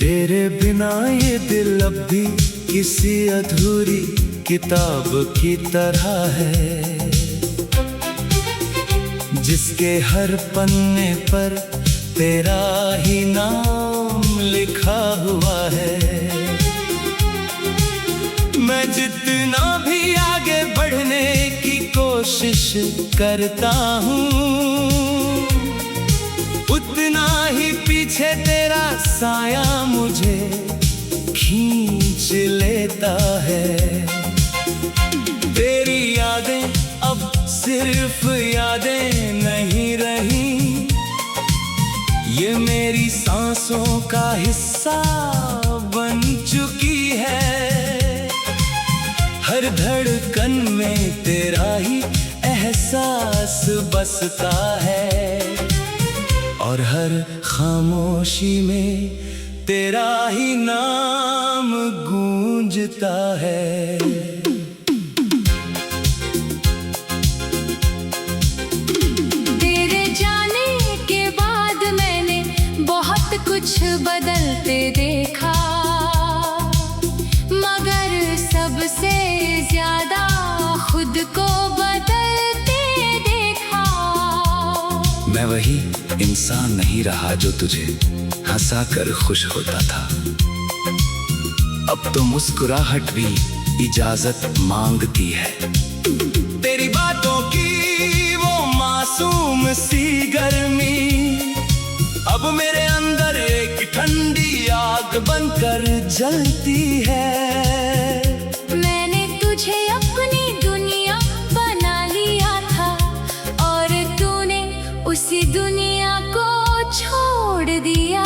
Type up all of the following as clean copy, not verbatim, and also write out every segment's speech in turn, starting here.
तेरे बिना ये दिल अब भी किसी अधूरी किताब की तरह है, जिसके हर पन्ने पर तेरा ही नाम लिखा हुआ है। मैं जितना भी आगे बढ़ने की कोशिश करता हूँ, उतना ही पीछे तेरा साया मुझे खींच लेता है। तेरी यादें अब सिर्फ यादें नहीं रही, ये मेरी सांसों का हिस्सा बन चुकी है। हर धड़कन में तेरा ही एहसास बसता है, और हर खामोशी में तेरा ही नाम गूंजता है। तेरे जाने के बाद मैंने बहुत कुछ बदलते देखा, मगर सबसे ज्यादा खुद को बदलते देखा। मैं वही इंसान नहीं रहा जो तुझे हंसा कर खुश होता था। अब तो मुस्कुराहट भी इजाजत मांगती है। तेरी बातों की वो मासूम सी गर्मी अब मेरे अंदर एक ठंडी आग बनकर जलती है। मैंने तुझे अपनी दुनिया बना लिया था, और तूने उसी दुनिया को छोड़ दिया।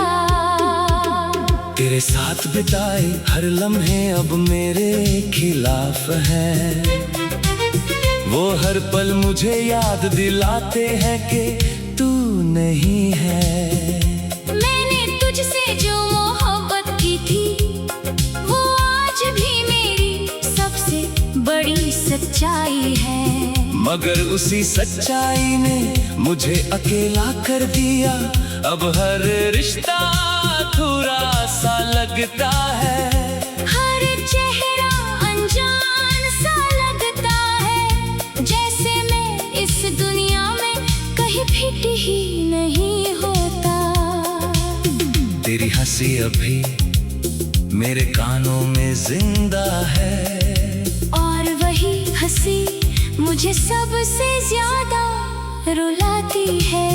तेरे साथ बिताए हर लम्हे अब मेरे खिलाफ हैं। वो हर पल मुझे याद दिलाते हैं कि तू नहीं है। मैंने तुझसे जो मोहब्बत की थी, वो आज भी मेरी सबसे बड़ी सच्चाई है। मगर उसी सच्चाई ने मुझे अकेला कर दिया। अब हर रिश्ता अधूरा सा लगता है, हर चेहरा अनजान सा लगता है, जैसे मैं इस दुनिया में कहीं फिट ही नहीं होता। तेरी हंसी अभी मेरे कानों में जिंदा है, और वही हंसी मुझे सबसे ज्यादा रुलाती है।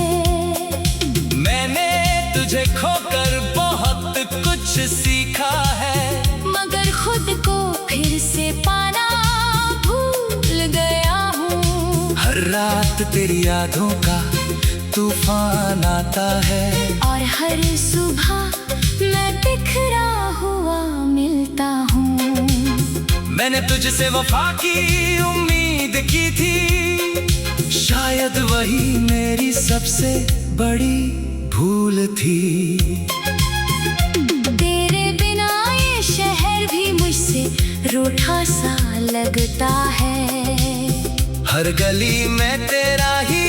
मैंने तुझे खोकर बहुत कुछ सीखा है, मगर खुद को फिर से पाना भूल गया हूँ। हर रात तेरी यादों का तूफान आता है, और हर सुबह मैं बिखरा हुआ मिलता हूँ। मैंने तुझसे वफा की उम्मीद की थी, शायद वही मेरी सबसे बड़ी भूल थी। तेरे बिना ये शहर भी मुझसे रूठा सा लगता है। हर गली में तेरा ही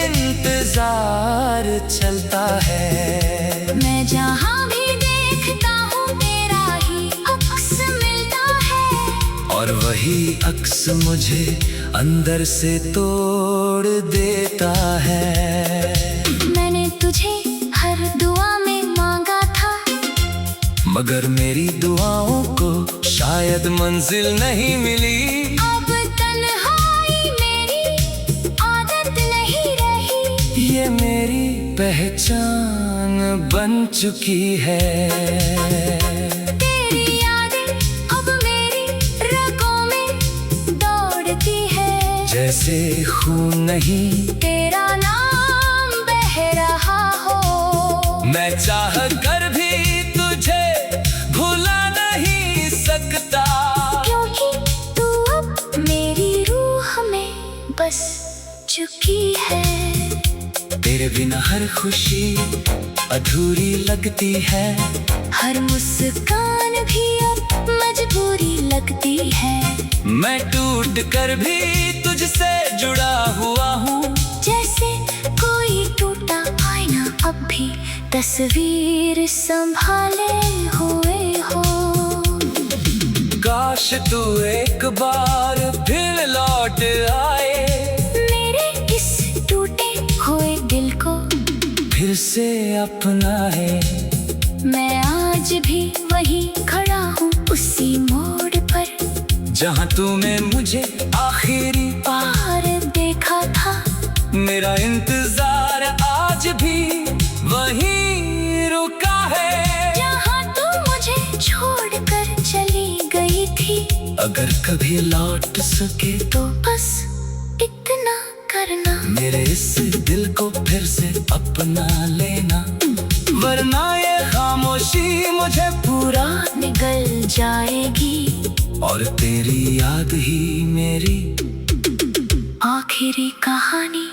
इंतजार चलता है। मैं जहाँ भी देखता हूँ तेरा ही अक्स मिलता है, और वही अक्स मुझे अंदर से तोड़ देता है। मैंने तुझे हर दुआ में मांगा था, मगर मेरी दुआओं को शायद मंजिल नहीं मिली। अब तन्हाई मेरी आदत नहीं रही, ये मेरी पहचान बन चुकी है। तेरी यादें अब मेरी रगों में दौड़ती है, जैसे खून नहीं तेरा नाम बह रहा हो। मैं चाह कर भी तुझे भुला नहीं सकता, क्योंकि तू अब मेरी रूह में बस चुकी है। तेरे बिना हर खुशी अधूरी लगती है, हर मुस्कान भी अब मजबूरी लगती है। मैं टूट कर भी तुझसे जुड़ा हुआ हूँ, जैसे कोई टूटा आईना अब भी तस्वीर संभाले हुए हो। काश तू एक बार फिर लौट आए, मेरे इस टूटे हुए दिल को फिर से अपना है। मैं आज भी वहीं खड़ा हूँ उसी मोड़ पर, जहाँ तूने मुझे आखिरी बार देखा था। मेरा इंतजार आज भी वहीं रुका है, जहाँ तू मुझे छोड़कर चली गई थी। अगर कभी लौट सके तो बस इतना करना, मेरे इस दिल को फिर से अपना लेना, वरना ये खामोशी मुझे पूरा निगल जाएगी और तेरी याद ही मेरी आखिरी कहानी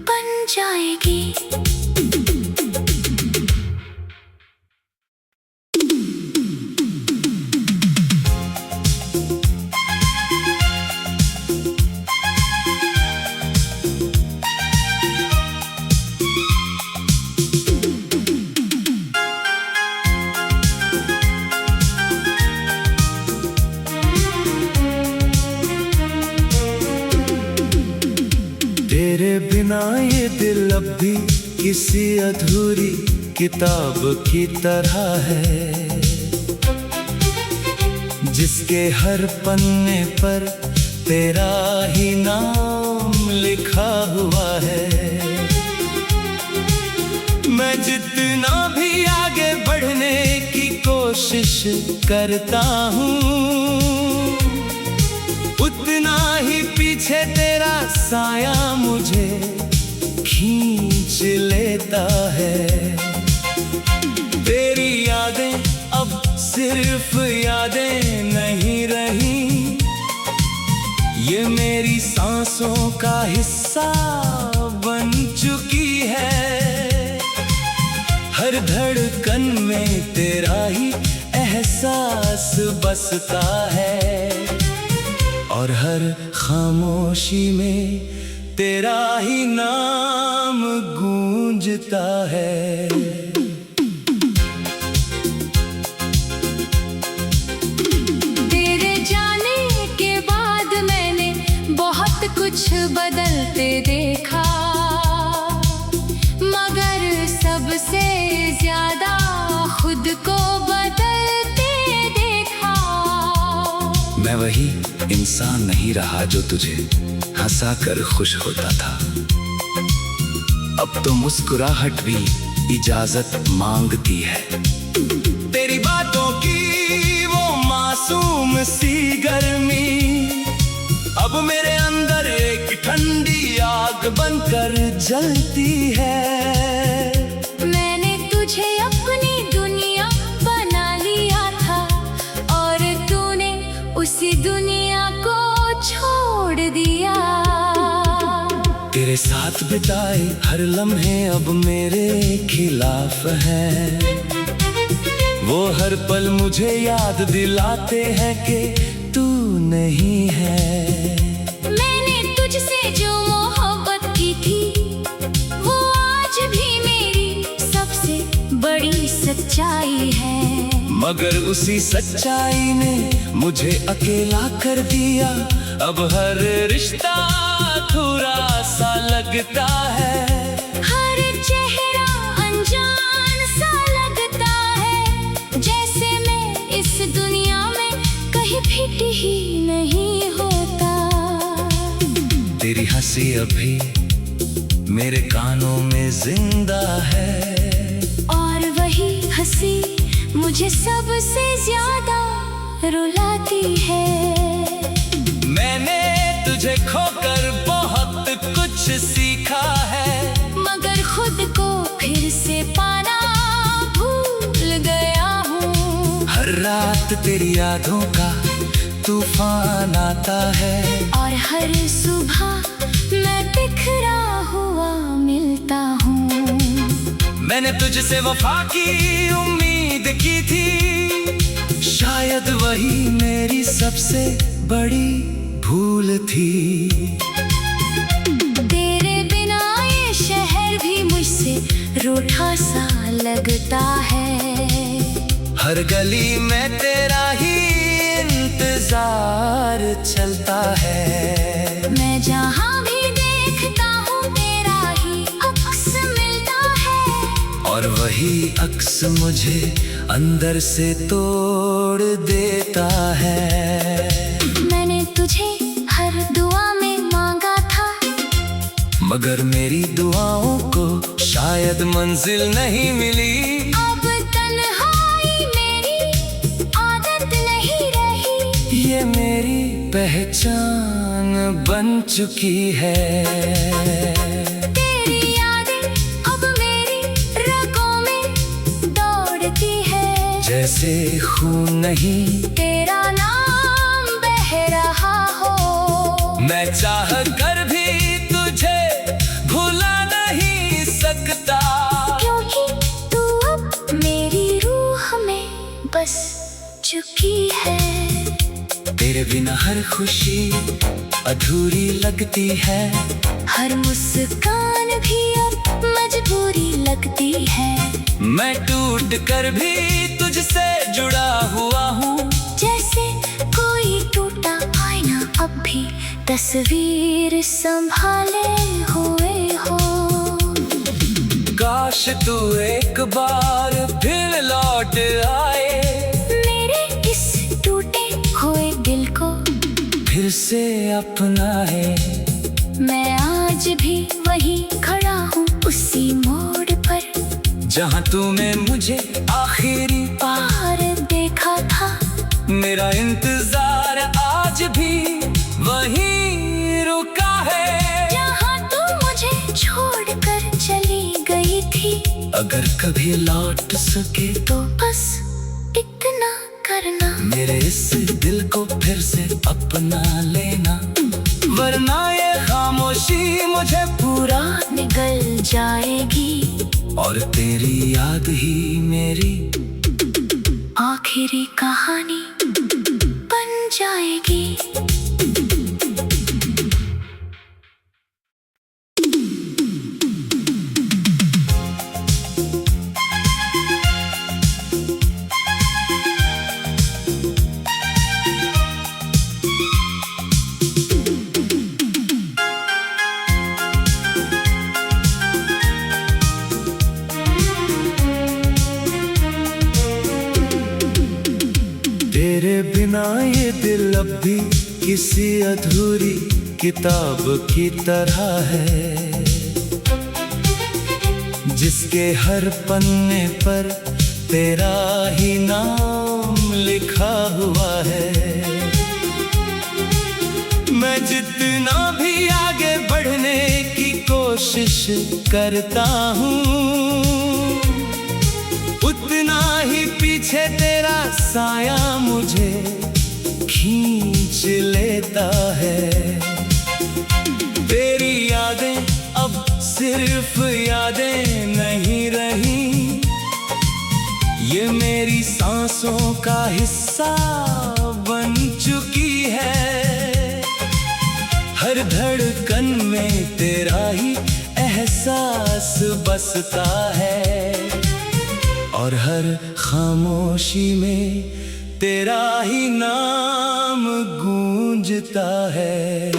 बन जाएगी। तेरे बिना ये दिल अब भी किसी अधूरी किताब की तरह है, जिसके हर पन्ने पर तेरा ही नाम लिखा हुआ है। मैं जितना भी आगे बढ़ने की कोशिश करता हूँ, उतना ही पीछे तेरा साया मुझे खींच लेता है। तेरी यादें अब सिर्फ यादें नहीं रही, ये मेरी सांसों का हिस्सा बन चुकी है। हर धड़कन में तेरा ही एहसास बसता है, और हर खामोशी में तेरा ही नाम गूंजता है। तेरे जाने के बाद मैंने बहुत कुछ बदलते देखा, मगर सबसे ज्यादा खुद को बदलते देखा। मैं वही इंसान नहीं रहा जो तुझे हंसा कर खुश होता था, अब तो मुस्कुराहट भी इजाजत मांगती है। तेरी बातों की वो मासूम सी गर्मी अब मेरे अंदर एक ठंडी आग बनकर जलती है। मैंने तुझे अपनी दुनिया बना लिया था, और तूने उसी दुनिया को छोड़ दिया। तेरे साथ बिताए हर लम्हे अब मेरे खिलाफ हैं, वो हर पल मुझे याद दिलाते हैं कि तू नहीं है। मैंने तुझसे जो मोहब्बत की थी, वो आज भी मेरी सबसे बड़ी सच्चाई है। मगर उसी सच्चाई ने मुझे अकेला कर दिया, अब हर रिश्ता अधूरा सा लगता है। हर चेहरा अनजान सा लगता है, जैसे मैं इस दुनिया में कहीं फिट ही नहीं होता। तेरी हंसी अभी मेरे कानों में जिंदा है, और वही हंसी मुझे सबसे ज्यादा रुलाती है। मैंने तुझे खोकर बहुत कुछ सीखा है, मगर खुद को फिर से पाना भूल गया हूँ। हर रात तेरी यादों का तूफान आता है, और हर सुबह मैं बिखरा हुआ मिलता मैंने तुझसे वफा की उम्मीद की थी, शायद वही मेरी सबसे बड़ी भूल थी। तेरे बिना ये शहर भी मुझसे रूठा सा लगता है। हर गली में तेरा ही इंतजार चलता है। मैं जहाँ भी देखता हूँ तेरा ही अक्स मिलता है, और वही अक्स मुझे अंदर से तोड़ देता है। मैंने तुझे हर दुआ में मांगा था, मगर मेरी दुआओं को शायद मंजिल नहीं मिली। अब तन्हाई मेरी आदत नहीं रही, ये मेरी पहचान बन चुकी है। तेरी यादें अब मेरी रगों में दौड़ती है। जैसे खून नहीं तेरा नाम बह रहा हो, मैं चाह कर भी तुझे भुला नहीं सकता, क्योंकि तू अब मेरी रूह में बस चुकी है। तेरे बिना हर खुशी अधूरी लगती है। हर मुस्कान भी अब मजबूरी लगती है। मैं टूट कर भी तुझसे जुड़ा हुआ हूँ, जैसे कोई टूटा आईना अब भी तस्वीर संभाले हुए हो। काश तू एक बार फिर लौट आए, मेरे इस टूटे हुए दिल को फिर से अपना है। मैं आज भी वहीं खड़ा हूँ उसी मोड़ पर, जहाँ तूने मुझे आखिरी बार देखा था। मेरा इंतजार आज भी वहीं रुका है, जहाँ तू मुझे छोड़कर चली गई थी। अगर कभी लौट सके तो बस इतना करना, मेरे इस दिल को फिर से अपना लेना, वरना ये खामोशी मुझे पूरा निगल जाएगी और तेरी याद ही मेरी आखिरी कहानी बन जाएगी। तेरे बिना ये दिल अब भी किसी अधूरी किताब की तरह है, जिसके हर पन्ने पर तेरा ही नाम लिखा हुआ है। मैं जितना भी आगे बढ़ने की कोशिश करता हूँ, उतना ही पीछे तेरा साया मुझे खींच लेता है। तेरी यादें अब सिर्फ यादें नहीं रही, ये मेरी सांसों का हिस्सा बन चुकी है। हर धड़कन में तेरा ही एहसास बसता है, और हर खामोशी में तेरा ही नाम गूंजता है।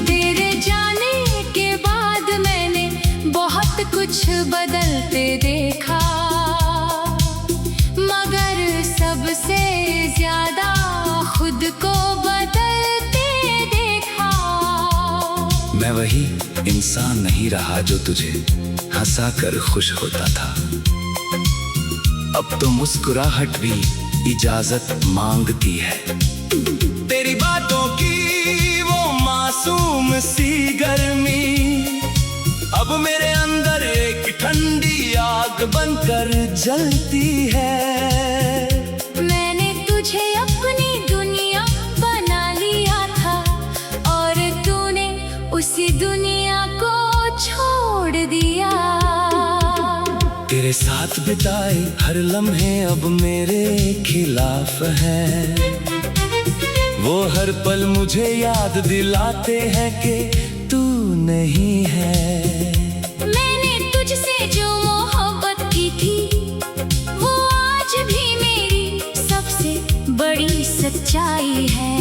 तेरे जाने के बाद मैंने बहुत कुछ बदलते देखा, मगर सबसे ज्यादा खुद को बदलते देखा। मैं वही इंसान नहीं रहा जो तुझे हंसा कर खुश होता था। अब तो मुस्कुराहट भी इजाजत मांगती है। तेरी बातों की वो मासूम सी गर्मी अब मेरे अंदर एक ठंडी आग बनकर जलती है। मैंने तुझे अपनी दुनिया बना लिया था, और तूने उसी साथ बिताए हर लम्हे अब मेरे खिलाफ हैं। वो हर पल मुझे याद दिलाते हैं कि तू नहीं है। मैंने तुझसे जो मोहब्बत की थी वो आज भी मेरी सबसे बड़ी सच्चाई है।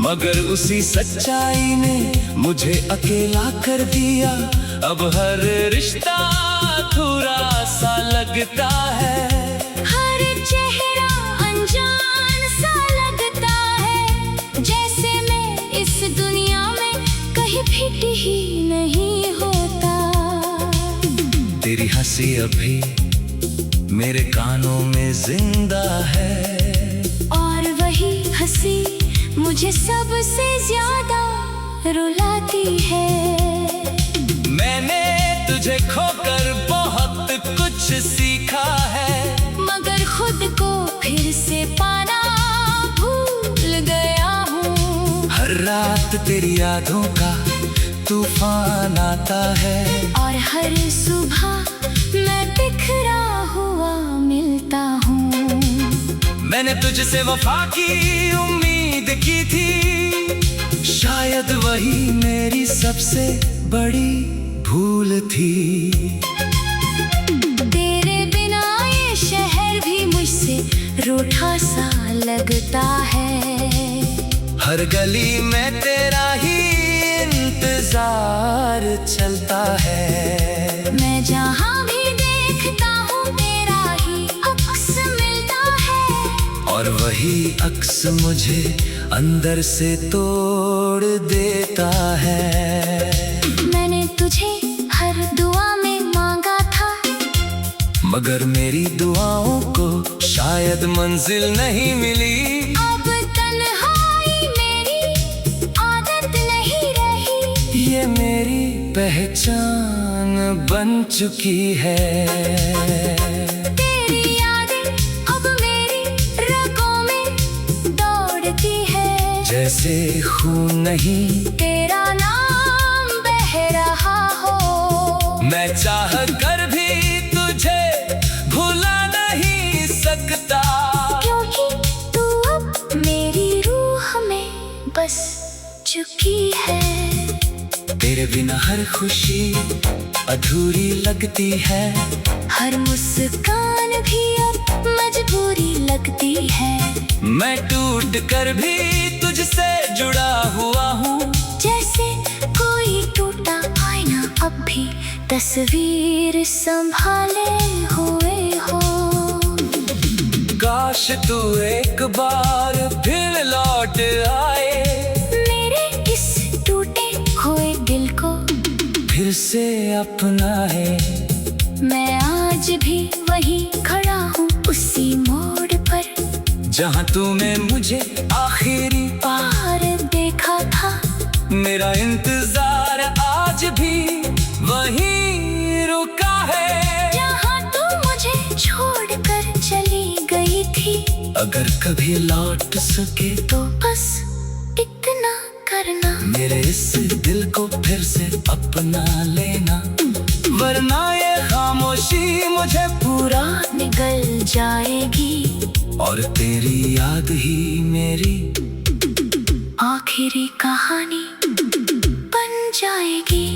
मगर उसी सच्चाई ने मुझे अकेला कर दिया। अब हर रिश्ता अधूरा सा लगता है। हर चेहरा अनजान सा लगता है, जैसे मैं इस दुनिया में कहीं फिट ही नहीं होता। तेरी हंसी अभी मेरे कानों में जिंदा है, और वही हंसी मुझे सबसे ज्यादा रुलाती है। मैंने तुझे खोकर बहुत कुछ सीखा है, मगर खुद को फिर से पाना भूल गया हूँ। हर रात तेरी यादों का तूफान आता है, और हर सुबह मैं बिखरा हुआ मिलता हूँ। मैंने तुझसे वफा की उम्मीद की थी, शायद वही मेरी सबसे बड़ी भूल थी। तेरे बिना ये शहर भी मुझसे रूठा सा लगता है। हर गली में तेरा ही इंतजार चलता है। मैं जहाँ भी देखता हूँ तेरा ही अक्स मिलता है, और वही अक्स मुझे अंदर से तोड़ देता है। मैंने तुझे हर दुआ में मांगा था, मगर मेरी दुआओं को शायद मंजिल नहीं मिली। अब तन्हाई मेरी आदत नहीं रही, ये मेरी पहचान बन चुकी है। तेरी यादें अब मेरी रगों में दौड़ती है। जैसे खून नहीं तेरा नाम बह रहा हो, मैं चाह कर भी तुझे भुला नहीं सकता। क्योंकि तू अब मेरी रूह में बस चुकी है। तेरे बिना हर खुशी अधूरी लगती है, हर मुस्कान भी अब मजबूरी लगती है। मैं टूट कर भी तुझसे जुड़ा हुआ हूँ, जैसे कोई टूटा आईना अब भी तस्वीर संभाले हुए हो। काश तू एक बार फिर लौट आए, मेरे इस टूटे खोए दिल को फिर से अपनाए। मैं आज भी वही खड़ा हूँ उसी मोड़ पर, जहाँ तूने मुझे आखिरी बार देखा था। मेरा इंतजार आज भी वहीं रुका है, जहाँ तू मुझे छोड़कर चली गई थी। अगर कभी लौट सके तो बस इतना करना, मेरे इस दिल को फिर से अपना लेना। वरना ये खामोशी मुझे पूरा निगल जाएगी, और तेरी याद ही मेरी आखिरी कहानी बन जाएगी।